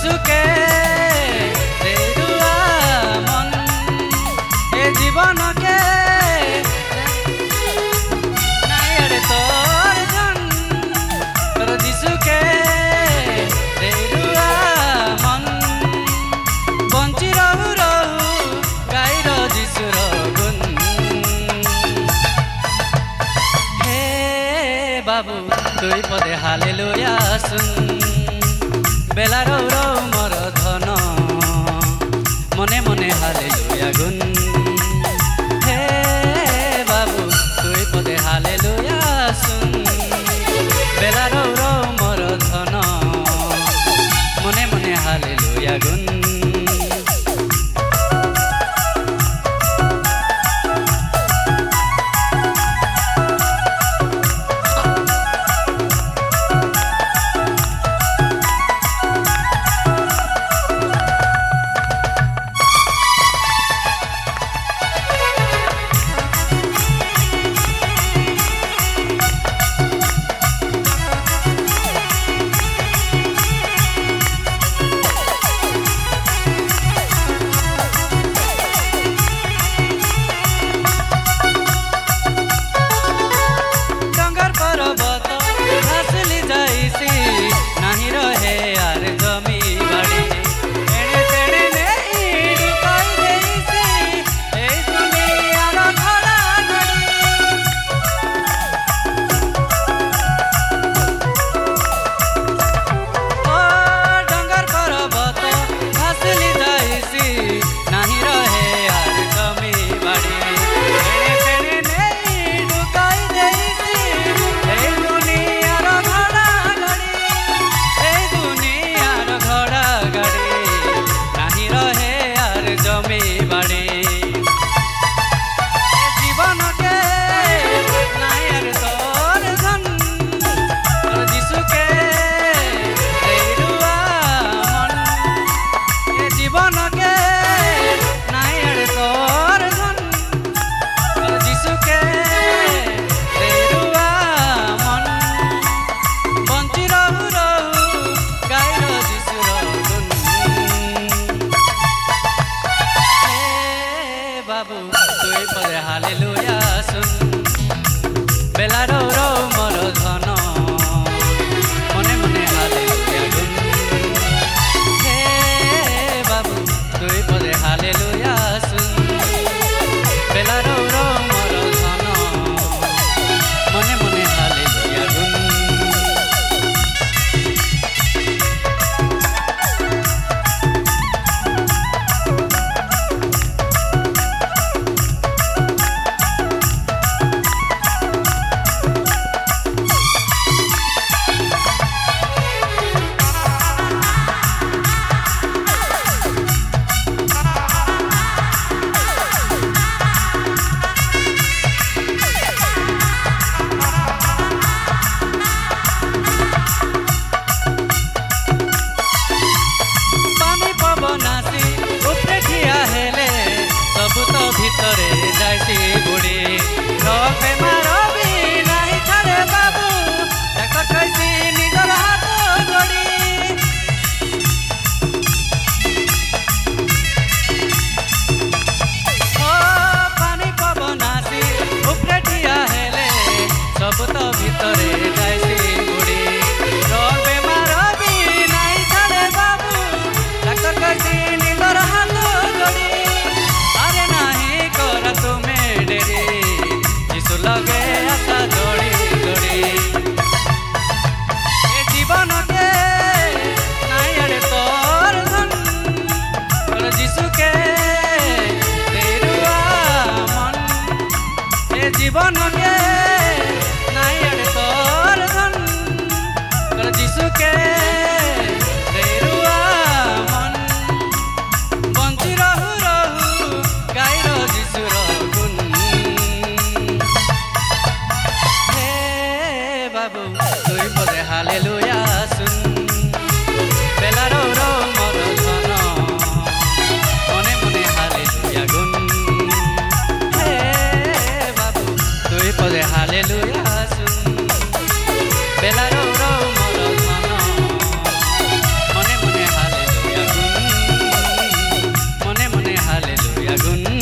যিশুকে দেৰুৱা মন এই জীৱনকে নাই আৰে তোৰ ধন তোৰ যিশুকে দেৰুৱা মন বঞ্চি ৰহু ৰহু গাইৰ যিশুৰ গুণ হে বাবু তুই পদে হালেলুয়া শুন বেলা রৌ রৌ মর ধন মনে মনে হালেলুয়া গুণ হে বাবু তুই পদে হালেলুয়া শুন বেলা রৌ রৌ মর ধন মনে মনে হালেলুয়া গুণ बाबू तुई पदे हालेलुया सुन बेला रौ रौ मोर धन मने मने हालेलुया गुण हे बाबू तुई पदे हालेलुया सुन बेला रौ रौ मोर धन मने मने हालेलुया गुण ভিতরে যাইছি বুড়ি রবে মারবি নাই ছাড়ে বাবু দেখা খাইছি নিজের হাত গড়ি ও পানি পবন আসি উপরে ঠিয়া হেলে সব তো ভিতরে যাইছি বুড়ি রবে মারবি নাই ছাড়ে বাবু দেখা খাইছি নিজের হাত গড়ি तुमे डेरी जिसु लगे आशा जोड़ी जोड़ी ए जीवन के नाई आड़े तोर धन तोर जिसु के देरुआ मन ए जीवन के नाई आड़े तोर धन तोर जिसु के देरुआ मन बंची रहु रहु गाइर जिसुर बाबू तुई पदे हालेलुया सुन बेला रौ रौ मोर धन मने मने हालेलुया गुण हे बाबू तुई पदे हालेलुया सुन बेला रौ रौ मोर धन ফাগুন